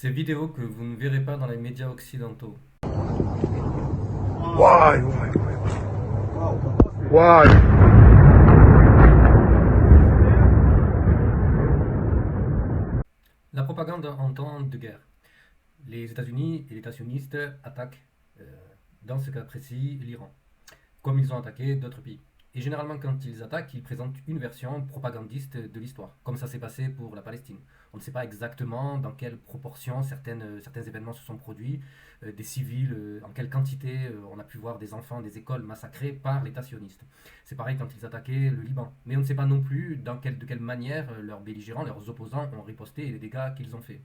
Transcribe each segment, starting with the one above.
Ces vidéos que vous ne verrez pas dans les médias occidentaux. Why? Why? La propagande en temps de guerre. Les États-Unis et les sionistes attaquent, euh, dans ce cas précis, l'Iran, comme ils ont attaqué d'autres pays. Et généralement, quand ils attaquent, ils présentent une version propagandiste de l'histoire, comme ça s'est passé pour la Palestine. On ne sait pas exactement dans quelle proportion certains événements se sont produits, des civils, en quelle quantité on a pu voir des enfants, des écoles massacrées par l'État sioniste. C'est pareil quand ils attaquaient le Liban. Mais on ne sait pas non plus de quelle manière leurs belligérants, leurs opposants ont riposté et les dégâts qu'ils ont faits.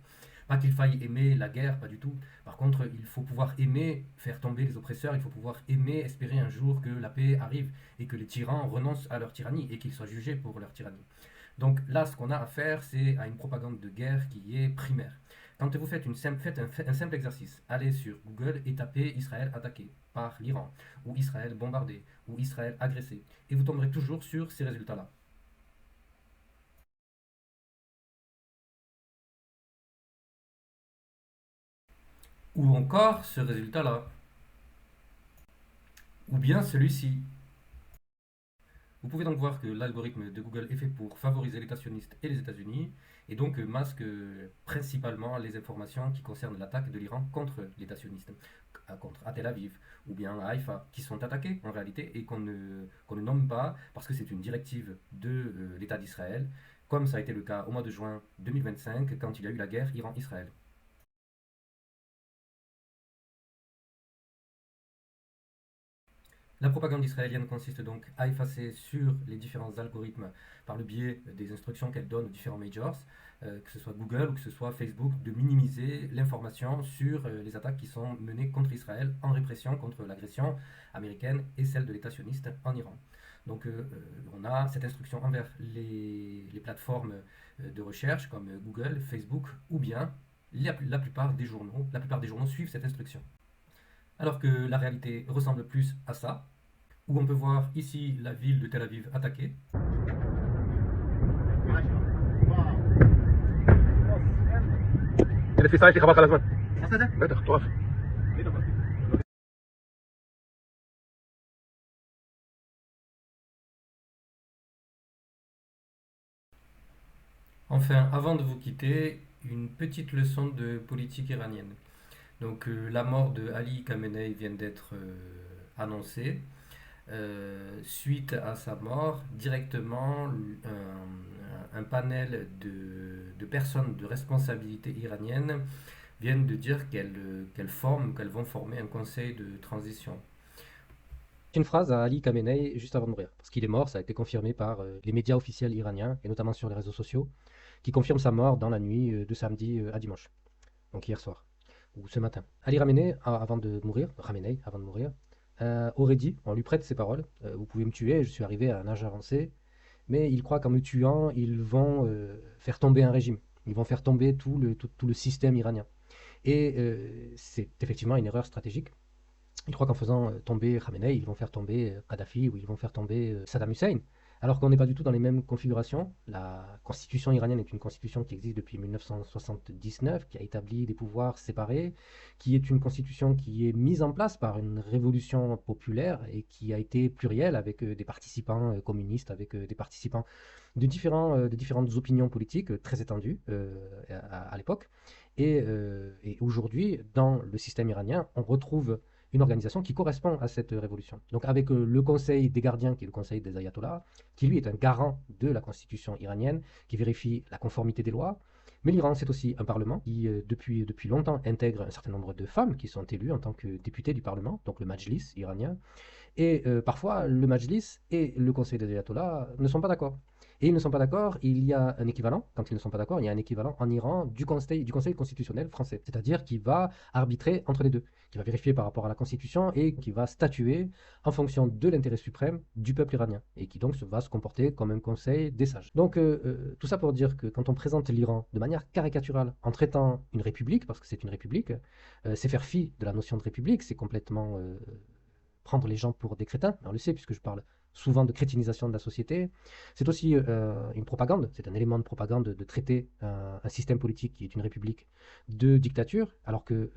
Pas qu'il faille aimer la guerre, pas du tout. Par contre, il faut pouvoir aimer faire tomber les oppresseurs, il faut pouvoir aimer espérer un jour que la paix arrive et que les tyrans renoncent à leur tyrannie et qu'ils soient jugés pour leur tyrannie. Donc là, ce qu'on a à faire, c'est à une propagande de guerre qui est primaire. Quand vous faites, un simple exercice, allez sur Google et tapez Israël attaqué par l'Iran, ou Israël bombardé, ou Israël agressé, et vous tomberez toujours sur ces résultats-là. Ou encore ce résultat-là, ou bien celui-ci. Vous pouvez donc voir que l'algorithme de Google est fait pour favoriser l'État sioniste et les États-Unis, et donc masque principalement les informations qui concernent l'attaque de l'Iran contre l'État sioniste, contre à Tel Aviv, ou bien à Haïfa, qui sont attaqués en réalité et qu'on ne nomme pas parce que c'est une directive de l'État d'Israël, comme ça a été le cas au mois de juin 2025 quand il y a eu la guerre Iran-Israël. La propagande israélienne consiste donc à effacer sur les différents algorithmes par le biais des instructions qu'elle donne aux différents majors, que ce soit Google ou que ce soit Facebook, de minimiser l'information sur les attaques qui sont menées contre Israël en répression contre l'agression américaine et celle de l'État sioniste en Iran. Donc on a cette instruction envers les plateformes de recherche comme Google, Facebook ou bien la plupart des journaux. La plupart des journaux suivent cette instruction. Alors que la réalité ressemble plus à ça, où on peut voir ici la ville de Tel Aviv attaquée. اللي في سايتي خبر لازم بטח طرف. Enfin, avant de vous quitter, une petite leçon de politique iranienne. Donc la mort de Ali Khamenei vient d'être annoncée. Suite à sa mort, directement, un panel de personnes de responsabilité iranienne viennent de dire qu'elles vont former un conseil de transition. Une phrase à Ali Khamenei juste avant de mourir, parce qu'il est mort, ça a été confirmé par les médias officiels iraniens, et notamment sur les réseaux sociaux, qui confirment sa mort dans la nuit de samedi à dimanche, donc hier soir, ou ce matin. Ali Khamenei, avant de mourir, aurait dit, on lui prête ses paroles, vous pouvez me tuer, je suis arrivé à un âge avancé, mais il croit qu'en me tuant, ils vont faire tomber un régime, ils vont faire tomber tout le système iranien. Et c'est effectivement une erreur stratégique. Ils croient qu'en faisant tomber Khamenei, ils vont faire tomber Kadhafi ou ils vont faire tomber Saddam Hussein. Alors qu'on n'est pas du tout dans les mêmes configurations. La constitution iranienne est une constitution qui existe depuis 1979, qui a établi des pouvoirs séparés, qui est une constitution qui est mise en place par une révolution populaire et qui a été plurielle avec des participants communistes, avec des participants de différentes opinions politiques très étendues à l'époque. Et aujourd'hui, dans le système iranien, on retrouve une organisation qui correspond à cette révolution. Donc avec le Conseil des gardiens, qui est le Conseil des ayatollahs, qui lui est un garant de la constitution iranienne, qui vérifie la conformité des lois. Mais l'Iran, c'est aussi un parlement qui, depuis longtemps, intègre un certain nombre de femmes qui sont élues en tant que députées du parlement, donc le Majlis iranien. Et parfois, le Majlis et le Conseil des ayatollahs ne sont pas d'accord. Et ils ne sont pas d'accord, il y a un équivalent, quand ils ne sont pas d'accord, il y a un équivalent en Iran du Conseil constitutionnel français, c'est-à-dire qui va arbitrer entre les deux, qui va vérifier par rapport à la Constitution et qui va statuer en fonction de l'intérêt suprême du peuple iranien, et qui donc va se comporter comme un conseil des sages. Donc tout ça pour dire que quand on présente l'Iran de manière caricaturale en traitant une république, parce que c'est une république, c'est faire fi de la notion de république, c'est complètement prendre les gens pour des crétins, on le sait puisque je parle souvent de crétinisation de la société. C'est aussi une propagande, c'est un élément de propagande de traiter un système politique qui est une république de dictature, alors que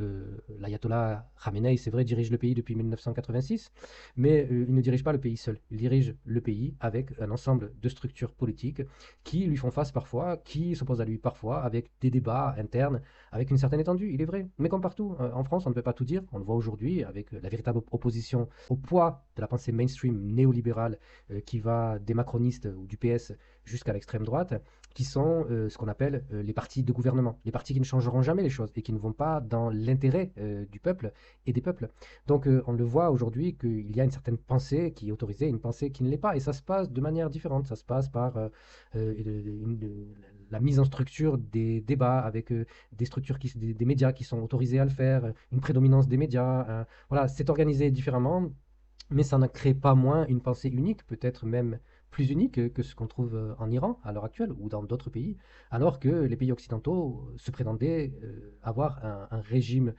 l'ayatollah Khamenei, c'est vrai, dirige le pays depuis 1986, mais il ne dirige pas le pays seul. Il dirige le pays avec un ensemble de structures politiques qui lui font face parfois, qui s'opposent à lui parfois, avec des débats internes, avec une certaine étendue, il est vrai. Mais comme partout, en France, on ne peut pas tout dire. On le voit aujourd'hui avec la véritable opposition au poids de la pensée mainstream néolibérale qui va des macronistes ou du PS jusqu'à l'extrême droite, qui sont ce qu'on appelle les partis de gouvernement, les partis qui ne changeront jamais les choses et qui ne vont pas dans l'intérêt du peuple et des peuples. Donc on le voit aujourd'hui qu'il y a une certaine pensée qui est autorisée, une pensée qui ne l'est pas, et ça se passe de manière différente. Ça se passe par la mise en structure des débats avec des structures, des médias qui sont autorisés à le faire, une prédominance des médias. Voilà, c'est organisé différemment, mais ça ne crée pas moins une pensée unique, peut-être même plus unique que ce qu'on trouve en Iran à l'heure actuelle ou dans d'autres pays, alors que les pays occidentaux se prétendaient avoir un régime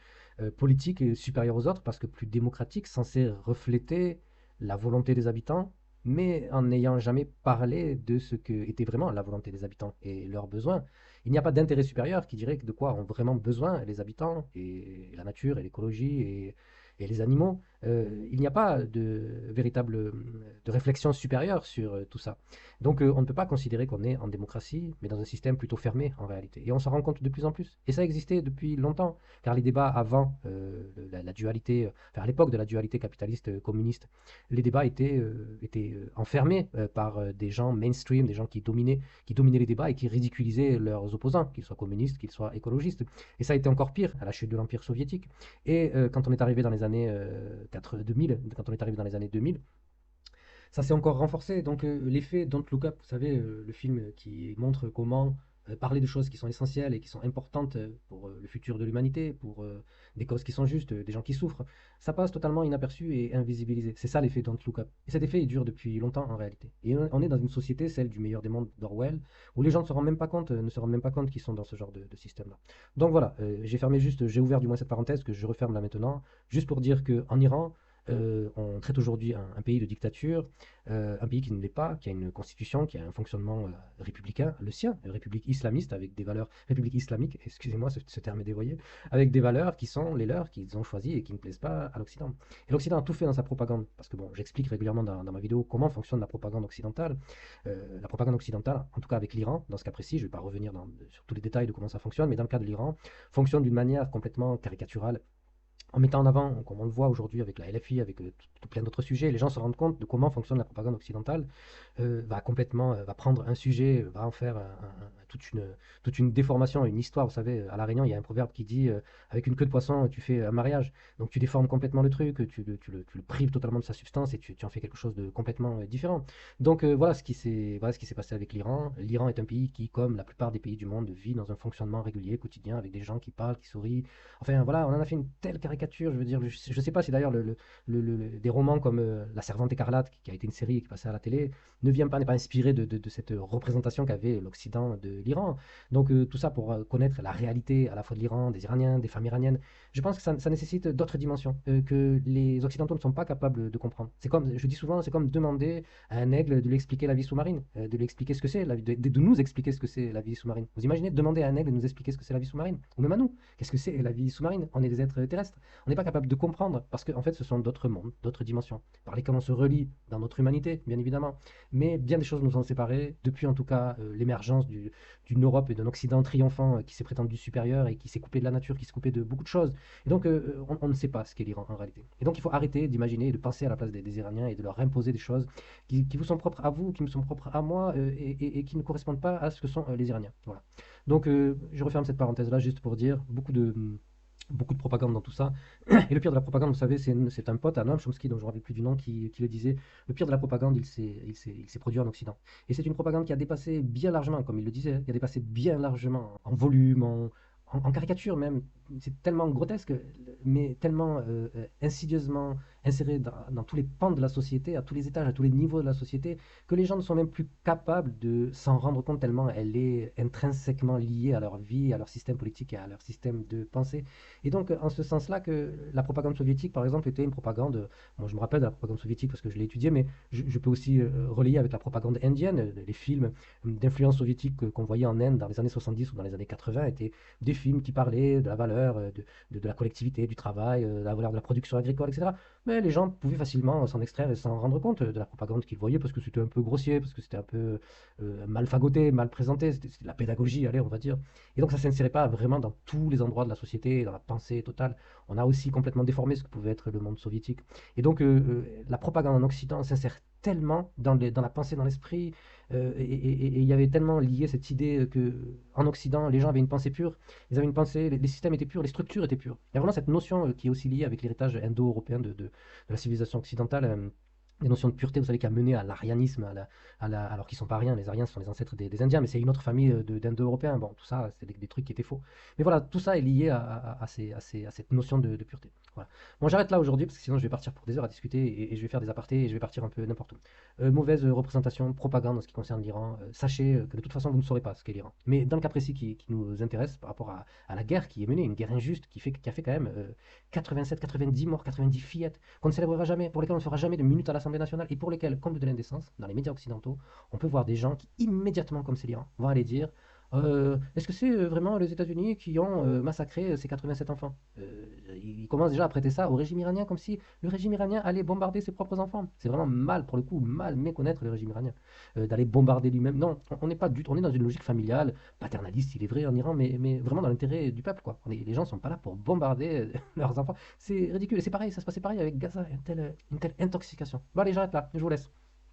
politique supérieur aux autres parce que plus démocratique, censé refléter la volonté des habitants, mais en n'ayant jamais parlé de ce que était vraiment la volonté des habitants et leurs besoins. Il n'y a pas d'intérêt supérieur qui dirait de quoi ont vraiment besoin les habitants et la nature et l'écologie et les animaux. Il n'y a pas de véritable de réflexion supérieure sur tout ça. Donc on ne peut pas considérer qu'on est en démocratie, mais dans un système plutôt fermé en réalité. Et on s'en rend compte de plus en plus. Et ça existait depuis longtemps, car les débats avant la dualité, enfin à l'époque de la dualité capitaliste-communiste, les débats étaient enfermés par des gens mainstream, des gens qui dominaient les débats et qui ridiculisaient leurs opposants, qu'ils soient communistes, qu'ils soient écologistes. Et ça a été encore pire à la chute de l'Empire soviétique. Et quand on est arrivé dans les années 2000, quand on est arrivé dans les années 2000, ça s'est encore renforcé. Donc l'effet Don't Look Up, vous savez, le film qui montre comment parler de choses qui sont essentielles et qui sont importantes pour le futur de l'humanité, pour des causes qui sont justes, des gens qui souffrent, ça passe totalement inaperçu et invisibilisé. C'est ça l'effet Don't Look Up. Et cet effet, il dure depuis longtemps en réalité. Et on est dans une société, celle du meilleur des mondes d'Orwell, où les gens ne se rendent même pas compte, ne se rendent même pas compte qu'ils sont dans ce genre de système-là. Donc voilà, j'ai ouvert du moins cette parenthèse que je referme là maintenant, juste pour dire qu'en Iran, on traite aujourd'hui un pays de dictature, un pays qui ne l'est pas, qui a une constitution, qui a un fonctionnement républicain, le sien, une république islamiste avec des valeurs, république islamique, excusez-moi, ce terme est dévoyé, avec des valeurs qui sont les leurs, qu'ils ont choisies et qui ne plaisent pas à l'Occident. Et l'Occident a tout fait dans sa propagande, parce que bon, j'explique régulièrement dans ma vidéo comment fonctionne la propagande occidentale. La propagande occidentale, en tout cas avec l'Iran, dans ce cas précis, je ne vais pas revenir sur tous les détails de comment ça fonctionne, mais dans le cas de l'Iran, fonctionne d'une manière complètement caricaturale en mettant en avant, comme on le voit aujourd'hui avec la LFI, avec tout plein d'autres sujets, les gens se rendent compte de comment fonctionne la propagande occidentale, va prendre un sujet, va en faire toute une déformation, une histoire. Vous savez, à La Réunion, il y a un proverbe qui dit avec une queue de poisson, tu fais un mariage. Donc tu déformes complètement le truc, tu le prives totalement de sa substance et tu en fais quelque chose de complètement différent. Donc voilà ce qui s'est passé avec l'Iran. L'Iran est un pays qui, comme la plupart des pays du monde, vit dans un fonctionnement régulier, quotidien, avec des gens qui parlent, qui sourient. Enfin voilà, on en a fait une telle caricature, je veux dire, je sais pas si d'ailleurs des romans comme La Servante écarlate, qui a été une série qui passait à la télé, n'est pas inspiré de cette représentation qu'avait l'Occident de l'Iran. Donc tout ça pour connaître la réalité à la fois de l'Iran, des Iraniens, des femmes iraniennes. Je pense que ça nécessite d'autres dimensions que les Occidentaux ne sont pas capables de comprendre. C'est comme, je dis souvent, c'est comme demander à un aigle de lui expliquer la vie sous-marine, de lui expliquer ce que c'est, de nous expliquer ce que c'est la vie sous-marine. Vous imaginez demander à un aigle de nous expliquer ce que c'est la vie sous-marine, ou même à nous, qu'est-ce que c'est la vie sous-marine? On est des êtres terrestres. On n'est pas capable de comprendre parce qu'en fait, ce sont d'autres mondes, d'autres dimensions, par lesquelles on se relie dans notre humanité, bien évidemment. Mais bien des choses nous ont séparés, depuis en tout cas l'émergence d'une Europe et d'un Occident triomphant qui s'est prétendu supérieur et qui s'est coupé de la nature, qui s'est coupé de beaucoup de choses. Et donc, on ne sait pas ce qu'est l'Iran en réalité. Et donc, il faut arrêter d'imaginer et de penser à la place des Iraniens et de leur imposer des choses qui vous sont propres à vous, qui me sont propres à moi et qui ne correspondent pas à ce que sont les Iraniens. Voilà. Donc, je referme cette parenthèse-là juste pour dire beaucoup de propagande dans tout ça. Et le pire de la propagande, vous savez, c'est un pote, un homme, Chomsky, dont je ne me rappelle plus du nom, qui le disait. Le pire de la propagande, il s'est produit en Occident. Et c'est une propagande qui a dépassé bien largement, comme il le disait, qui a dépassé bien largement en volume, en caricature même. C'est tellement grotesque, mais tellement insidieusement insérée dans tous les pans de la société, à tous les étages, à tous les niveaux de la société, que les gens ne sont même plus capables de s'en rendre compte tellement elle est intrinsèquement liée à leur vie, à leur système politique et à leur système de pensée. Et donc, en ce sens-là, que la propagande soviétique, par exemple, était une propagande, moi je me rappelle de la propagande soviétique parce que je l'ai étudiée, mais je peux aussi relayer avec la propagande indienne. Les films d'influence soviétique qu'on voyait en Inde dans les années 70 ou dans les années 80 étaient des films qui parlaient de la valeur de la collectivité, du travail, de la valeur de la production agricole, etc. Mais les gens pouvaient facilement s'en extraire et s'en rendre compte de la propagande qu'ils voyaient parce que c'était un peu grossier, parce que c'était un peu mal fagoté, mal présenté, c'était de la pédagogie, allez, on va dire. Et donc ça ne s'insérait pas vraiment dans tous les endroits de la société, dans la pensée totale. On a aussi complètement déformé ce que pouvait être le monde soviétique. Et donc la propagande en Occident s'insère tellement dans la pensée, dans l'esprit, et il y avait tellement lié cette idée que en Occident, les gens avaient une pensée pure, ils avaient une pensée, les systèmes étaient purs, les structures étaient pures. Il y a vraiment cette notion qui est aussi liée avec l'héritage indo-européen de la civilisation occidentale. Des notions de pureté, vous savez, qui a mené à l'arianisme, alors qu'ils ne sont pas ariens, les Ariens sont les ancêtres des Indiens, mais c'est une autre famille d'Indo-Européens. Bon, tout ça, c'est des trucs qui étaient faux. Mais voilà, tout ça est lié à cette notion de pureté. Voilà. Bon, j'arrête là aujourd'hui, parce que sinon je vais partir pour des heures à discuter, et je vais faire des apartés, et je vais partir un peu n'importe où. Mauvaise représentation, propagande en ce qui concerne l'Iran. Sachez que de toute façon, vous ne saurez pas ce qu'est l'Iran. Mais dans le cas précis qui nous intéresse, par rapport à la guerre qui est menée, une guerre injuste, qui a fait quand même 87, 90 morts, 90 fillettes, qu'on ne célébrera jamais, pour lesquelles on ne fera jamais de minute à l'Assemblée nationale, et pour lesquelles, comme de l'indécence, dans les médias occidentaux, on peut voir des gens qui, immédiatement, comme c'est l'Iran, vont aller dire est-ce que c'est vraiment les États-Unis qui ont massacré ces 87 enfants? Ils commencent déjà à prêter ça au régime iranien comme si le régime iranien allait bombarder ses propres enfants. C'est vraiment mal, pour le coup, mal méconnaître le régime iranien, d'aller bombarder lui-même. Non, on n'est pas du tout, on est dans une logique familiale, paternaliste, il est vrai en Iran, mais vraiment dans l'intérêt du peuple, quoi. Les gens ne sont pas là pour bombarder leurs enfants. C'est ridicule. Et c'est pareil, ça se passait pareil avec Gaza, une telle intoxication. Bon, allez, j'arrête là, je vous laisse.